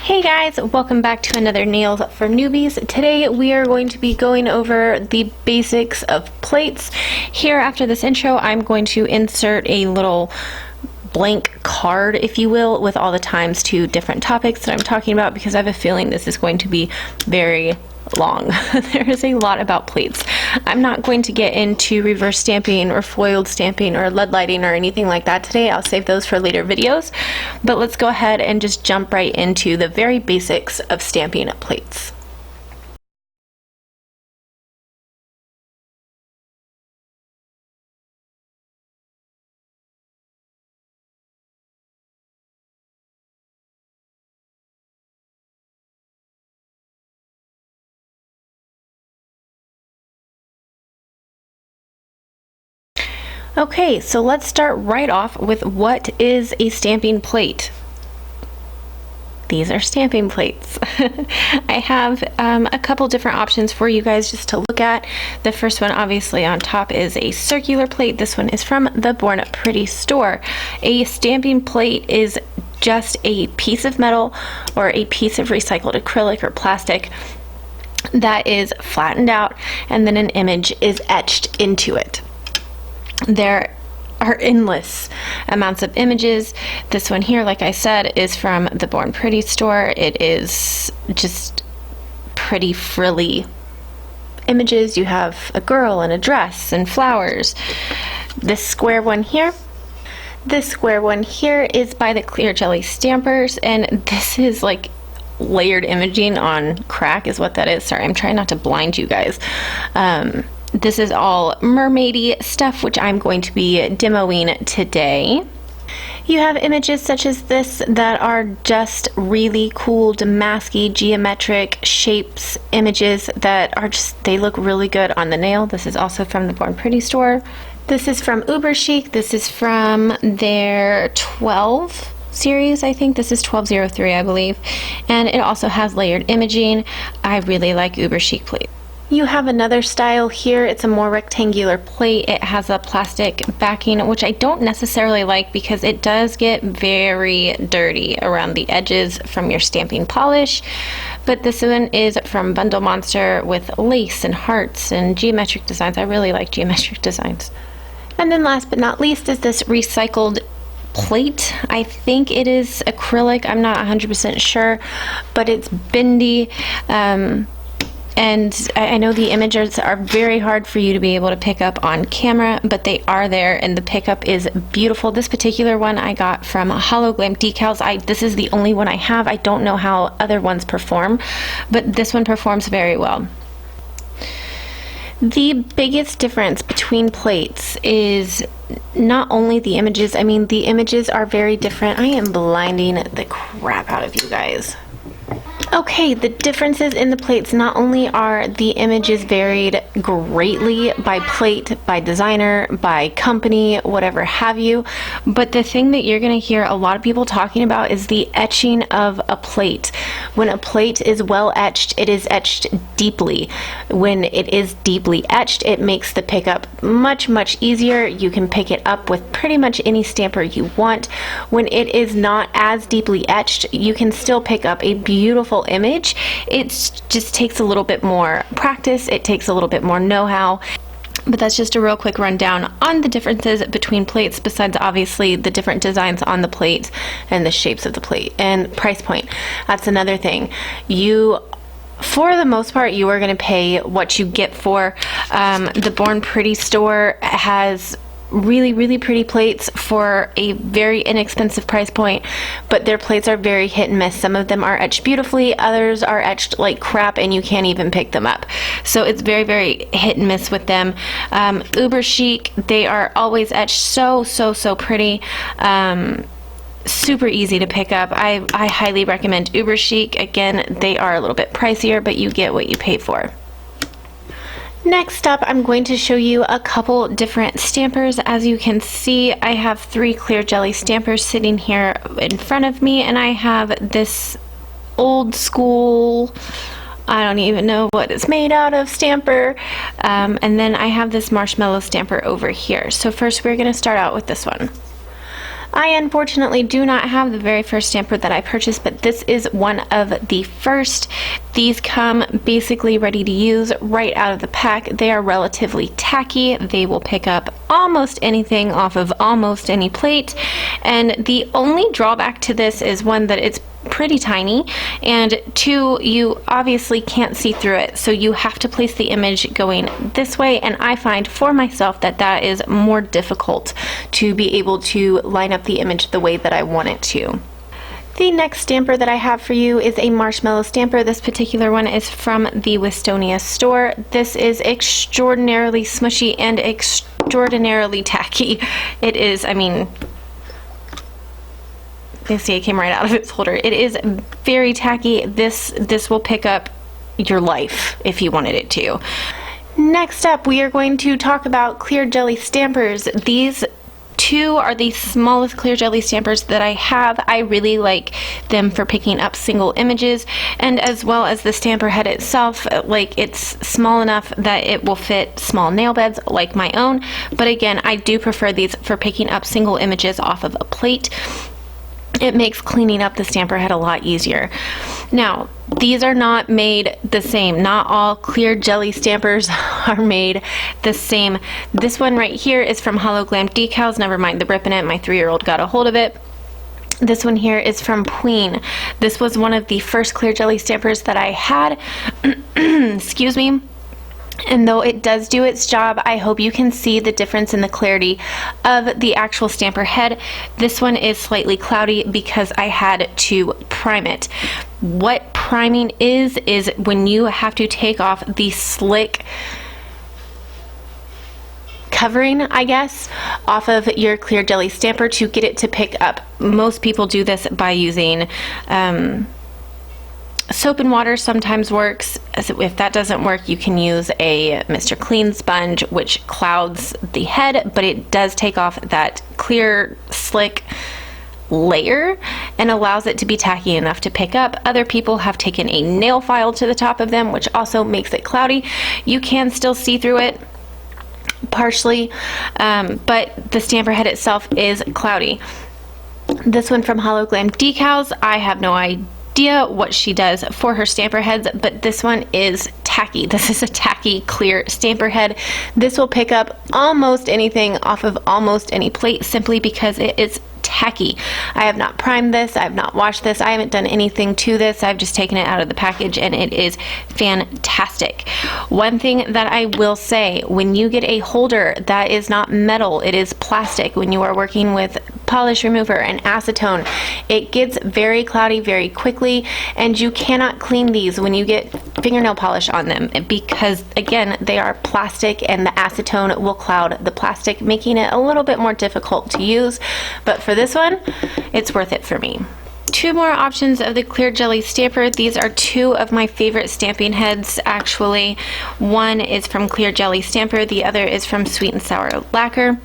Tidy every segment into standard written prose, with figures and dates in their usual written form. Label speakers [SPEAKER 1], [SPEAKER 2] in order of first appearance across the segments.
[SPEAKER 1] Hey guys, welcome back to another Nails for Newbies. Today we are going to be going over the basics of plates. Here after this intro, I'm going to insert a little blank card, if you will, with all the times to different topics that I'm talking about, because I have a feeling this is going to be very long. There is a lot about plates. I'm not going to get into reverse stamping or foiled stamping or lead lighting or anything like that today. I'll save those for later videos, but let's go ahead and just jump right into the very basics of stamping plates. Okay, so let's start right off with what is a stamping plate. These are stamping plates. I have a couple different options for you guys just to look at. The first one obviously on top is a circular plate. This one is from the Born Pretty store. A stamping plate is just a piece of metal or a piece of recycled acrylic or plastic that is flattened out, and then an image is etched into it. There are endless amounts of images. This one here, like I said, is from the Born Pretty store. It is just pretty frilly images. You have a girl in a dress and flowers. This square one here is by the Clear Jelly Stampers, and this is like layered imaging on crack is what that is. Sorry, I'm trying not to blind you guys. This is all mermaidy stuff, which I'm going to be demoing today. You have images such as this that are just really cool, damasky, geometric shapes, images that are just, they look really good on the nail. This is also from the Born Pretty store. This is from Uber Chic. This is from their 12 series, I think. This is 1203, I believe. And it also has layered imaging. I really like Uber Chic plate. You have another style here. It's a more rectangular plate. It has a plastic backing, which I don't necessarily like because it does get very dirty around the edges from your stamping polish. But this one is from Bundle Monster with lace and hearts and geometric designs. I really like geometric designs. And then last but not least is this recycled plate. I think it is acrylic. I'm not 100% sure, but it's bendy. And I know the images are very hard for you to be able to pick up on camera, but they are there, and the pickup is beautiful. This particular one I got from Hollow Glam Decals. This is the only one I have. I don't know how other ones perform, but this one performs very well. The biggest difference between plates is not only the images. I mean, the images are very different. I am blinding the crap out of you guys. Okay, the differences in the plates, not only are the images varied greatly by plate, by designer, by company, whatever have you, but the thing that you're going to hear a lot of people talking about is the etching of a plate. When a plate is well etched, it is etched deeply. When it is deeply etched, it makes the pickup much, much easier. You can pick it up with pretty much any stamper you want. When it is not as deeply etched, you can still pick up a beautiful image. It just takes a little bit more practice. It takes a little bit more know-how. But that's just a real quick rundown on the differences between plates, besides obviously the different designs on the plate and the shapes of the plate and price point. That's another thing. For the most part, you are going to pay what you get for. The Born Pretty store has really, really pretty plates for a very inexpensive price point, but their plates are very hit and miss. Some of them are etched beautifully, others are etched like crap and you can't even pick them up. So it's very, very hit and miss with them. Uber Chic, they are always etched so pretty. Super easy to pick up. I highly recommend Uber Chic. Again, they are a little bit pricier, but you get what you pay for. Next up, I'm going to show you a couple different stampers. As you can see, I have 3 clear jelly stampers sitting here in front of me, and I have this old school, I don't even know what it's made out of, stamper, and then I have this marshmallow stamper over here. So first we're going to start out with this one. I unfortunately do not have the very first stamper that I purchased, but this is one of the first. These come basically ready to use right out of the pack. They are relatively tacky. They will pick up almost anything off of almost any plate, and the only drawback to this is one, that it's pretty tiny, and two, you obviously can't see through it, so you have to place the image going this way, and I find for myself that that is more difficult to be able to line up the image the way that I want it to. The next stamper that I have for you is a marshmallow stamper. This particular one is from the Wistonia store. This is extraordinarily smushy and extraordinarily tacky. It is, I mean, you see it came right out of its holder. It is very tacky. This will pick up your life if you wanted it to. Next up, we are going to talk about clear jelly stampers. These two are the smallest clear jelly stampers that I have. I really like them for picking up single images, and as well as the stamper head itself, like, it's small enough that it will fit small nail beds like my own, but again, I do prefer these for picking up single images off of a plate. It makes cleaning up the stamper head a lot easier. Now, these are not made the same. Not all clear jelly stampers are made the same. This one right here is from Hollow Glam Decals. Never mind the rip in it. My 3-year-old got a hold of it. This one here is from Queen. This was one of the first clear jelly stampers that I had. Excuse me. And though it does do its job, I hope you can see the difference in the clarity of the actual stamper head. This one is slightly cloudy because I had to prime it. What priming is when you have to take off the slick covering, I guess, off of your clear jelly stamper to get it to pick up. Most people do this by using soap and water. Sometimes works. If that doesn't work, you can use a Mr. Clean sponge, which clouds the head, but it does take off that clear, slick layer and allows it to be tacky enough to pick up. Other people have taken a nail file to the top of them, which also makes it cloudy. You can still see through it partially, but the stamper head itself is cloudy. This one from Hollow Glam Decals, I have no idea what she does for her stamper heads, but this one is tacky. This is a tacky clear stamper head. This will pick up almost anything off of almost any plate simply because it is tacky. I have not primed this, I have not washed this, I haven't done anything to this. I've just taken it out of the package and it is fantastic. One thing that I will say, when you get a holder that is not metal, it is plastic, when you are working with polish remover and acetone, it gets very cloudy very quickly, and you cannot clean these when you get fingernail polish on them because, again, they are plastic and the acetone will cloud the plastic, making it a little bit more difficult to use. But for this one, it's worth it for me. Two more options of the clear jelly stamper. These are two of my favorite stamping heads, actually. One is from Clear Jelly Stamper, the other is from Sweet and Sour Lacquer.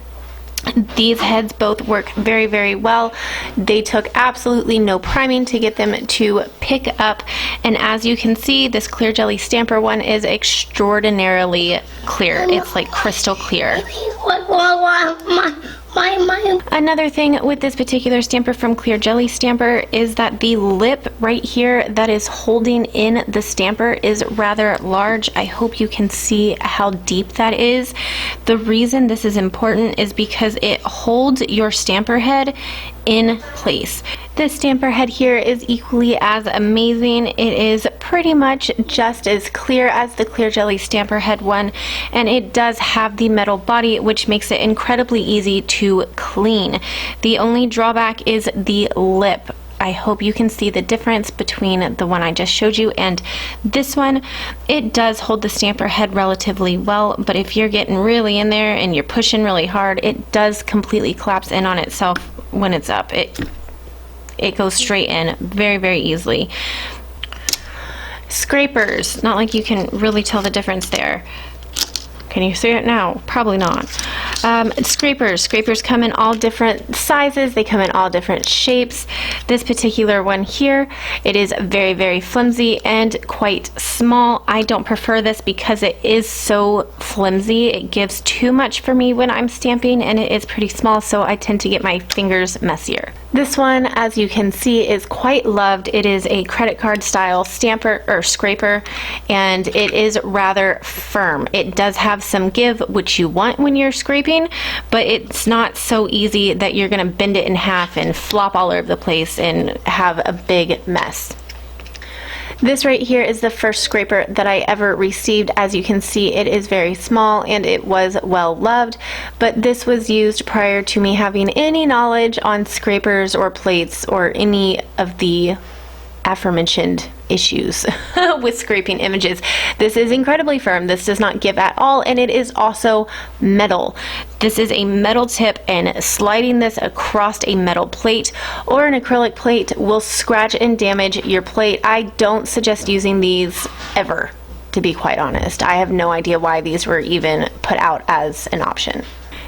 [SPEAKER 1] These heads both work very, very well. They took absolutely no priming to get them to pick up, and as you can see, this Clear Jelly Stamper one is extraordinarily clear. It's like crystal clear. Another thing with this particular stamper from Clear Jelly Stamper is that the lip right here that is holding in the stamper is rather large. I hope you can see how deep that is. The reason this is important is because it holds your stamper head in place. This stamper head here is equally as amazing. It is pretty much just as clear as the Clear Jelly Stamper head one, and it does have the metal body, which makes it incredibly easy to clean. The only drawback is the lip. I hope you can see the difference between the one I just showed you and this one. It does hold the stamper head relatively well, but if you're getting really in there and you're pushing really hard, it does completely collapse in on itself when it's up. It goes straight in very, very easily. Scrapers, not like you can really tell the difference there. Can you see it now? Probably not. Scrapers. Scrapers come in all different sizes. They come in all different shapes. This particular one here, it is very, very flimsy and quite small. I don't prefer this because it is so flimsy. It gives too much for me when I'm stamping, and it is pretty small, so I tend to get my fingers messier. This one, as you can see, is quite loved. It is a credit card style stamper or scraper, and it is rather firm. It does have some give, which you want when you're scraping, but it's not so easy that you're going to bend it in half and flop all over the place and have a big mess. This right here is the first scraper that I ever received. As you can see, it is very small and it was well loved, but this was used prior to me having any knowledge on scrapers or plates or any of the aforementioned issues with scraping images. This is incredibly firm. This does not give at all, and it is also metal. This is a metal tip, and sliding this across a metal plate or an acrylic plate will scratch and damage your plate. I don't suggest using these ever, to be quite honest. I have no idea why these were even put out as an option.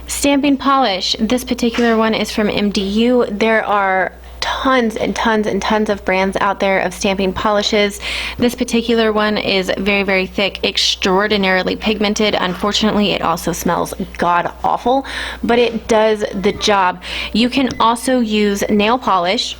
[SPEAKER 1] Stamping polish. This particular one is from MDU. There are tons and tons and tons of brands out there of stamping polishes. This particular one is very, very thick, extraordinarily pigmented. Unfortunately, it also smells god awful, but it does the job. You can also use nail polish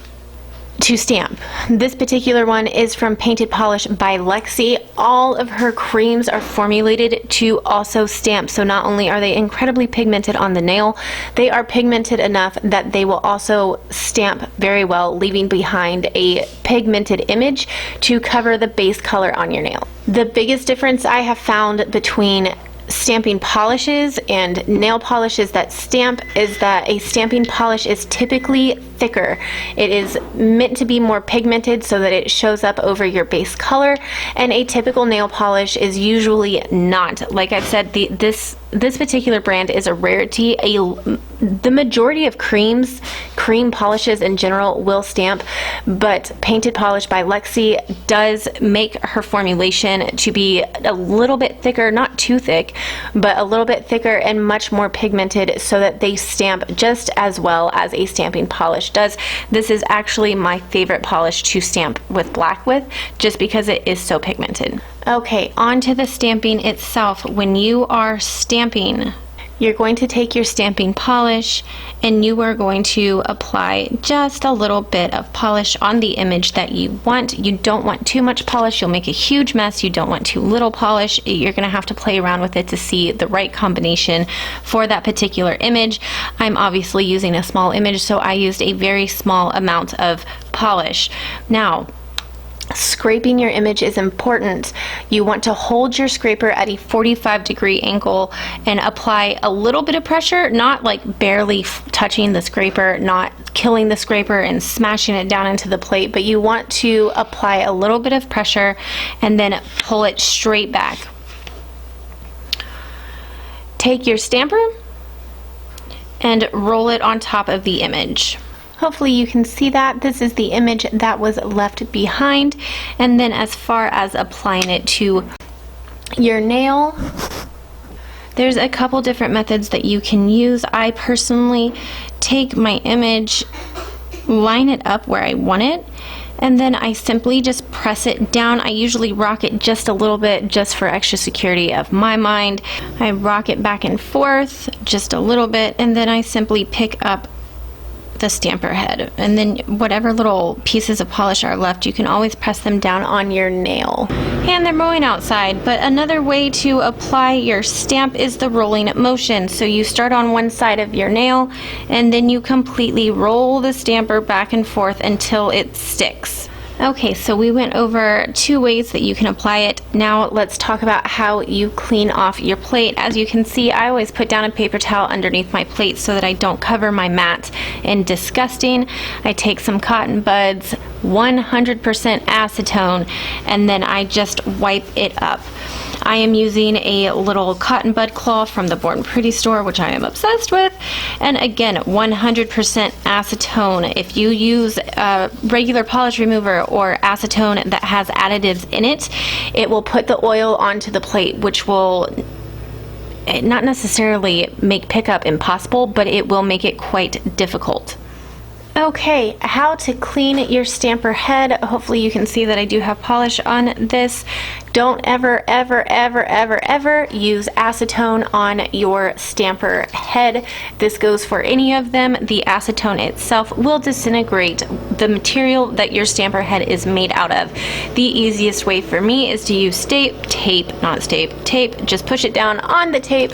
[SPEAKER 1] to stamp. This particular one is from Painted Polish by Lexi. All of her creams are formulated to also stamp, so not only are they incredibly pigmented on the nail, they are pigmented enough that they will also stamp very well, leaving behind a pigmented image to cover the base color on your nail. The biggest difference I have found between stamping polishes and nail polishes that stamp is that a stamping polish is typically thicker. It is meant to be more pigmented so that it shows up over your base color, and a typical nail polish is usually not. Like I've said, this particular brand is a rarity. The majority of cream polishes in general will stamp, but Painted Polish by Lexi does make her formulation to be a little bit thicker, not too thick, but a little bit thicker and much more pigmented so that they stamp just as well as a stamping polish does. This is actually my favorite polish to stamp with black with, just because it is so pigmented. Okay, on to the stamping itself. When you are stamping, you're going to take your stamping polish and you are going to apply just a little bit of polish on the image that you want. You don't want too much polish, you'll make a huge mess. You don't want too little polish. You're going to have to play around with it to see the right combination for that particular image. I'm obviously using a small image, so I used a very small amount of polish. Now, scraping your image is important. You want to hold your scraper at a 45-degree angle and apply a little bit of pressure, not like barely touching the scraper, not killing the scraper and smashing it down into the plate, but you want to apply a little bit of pressure and then pull it straight back. Take your stamper and roll it on top of the image. Hopefully you can see that. This is the image that was left behind. And then as far as applying it to your nail, there's a couple different methods that you can use. I personally take my image, line it up where I want it, and then I simply just press it down. I usually rock it just a little bit, just for extra security of my mind. I rock it back and forth just a little bit, and then I simply pick up the stamper head, and then whatever little pieces of polish are left, you can always press them down on your nail. And they're mowing outside, but another way to apply your stamp is the rolling motion. So you start on one side of your nail and then you completely roll the stamper back and forth until it sticks. Okay, so we went over 2 ways that you can apply it. Now let's talk about how you clean off your plate. As you can see, I always put down a paper towel underneath my plate so that I don't cover my mat in disgusting. I take some cotton buds, 100% acetone, and then I just wipe it up. I am using a little cotton bud cloth from the Born Pretty store, which I am obsessed with, and again, 100% acetone. If you use regular polish remover or acetone that has additives in it, it will put the oil onto the plate, which will not necessarily make pickup impossible, but it will make it quite difficult. Okay, how to clean your stamper head. Hopefully you can see that I do have polish on this. Don't ever use acetone on your stamper head. This goes for any of them. The acetone itself will disintegrate the material that your stamper head is made out of. The easiest way for me is to use tape, just push it down on the tape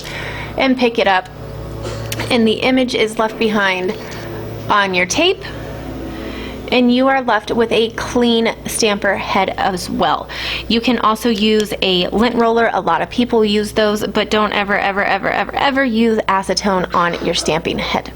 [SPEAKER 1] and pick it up, and the image is left behind on your tape, and you are left with a clean stamper head as well. You can also use a lint roller. A lot of people use those, but don't ever use acetone on your stamping head.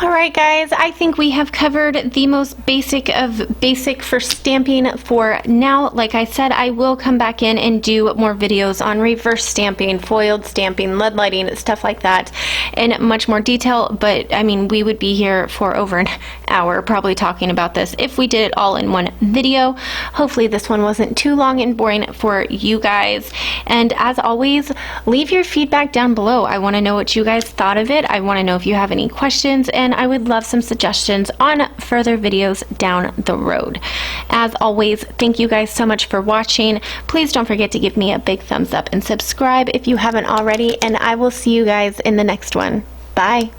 [SPEAKER 1] Alright guys, I think we have covered the most basic of basic for stamping for now. Like I said, I will come back in and do more videos on reverse stamping, foiled stamping, lead lighting, stuff like that in much more detail, but I mean, we would be here for over an hour probably talking about this if we did it all in one video. Hopefully this one wasn't too long and boring for you guys, and as always, leave your feedback down below. I want to know what you guys thought of it. I want to know if you have any questions, and I would love some suggestions on further videos down the road. As always, thank you guys so much for watching. Please don't forget to give me a big thumbs up and subscribe if you haven't already, and I will see you guys in the next one. Bye.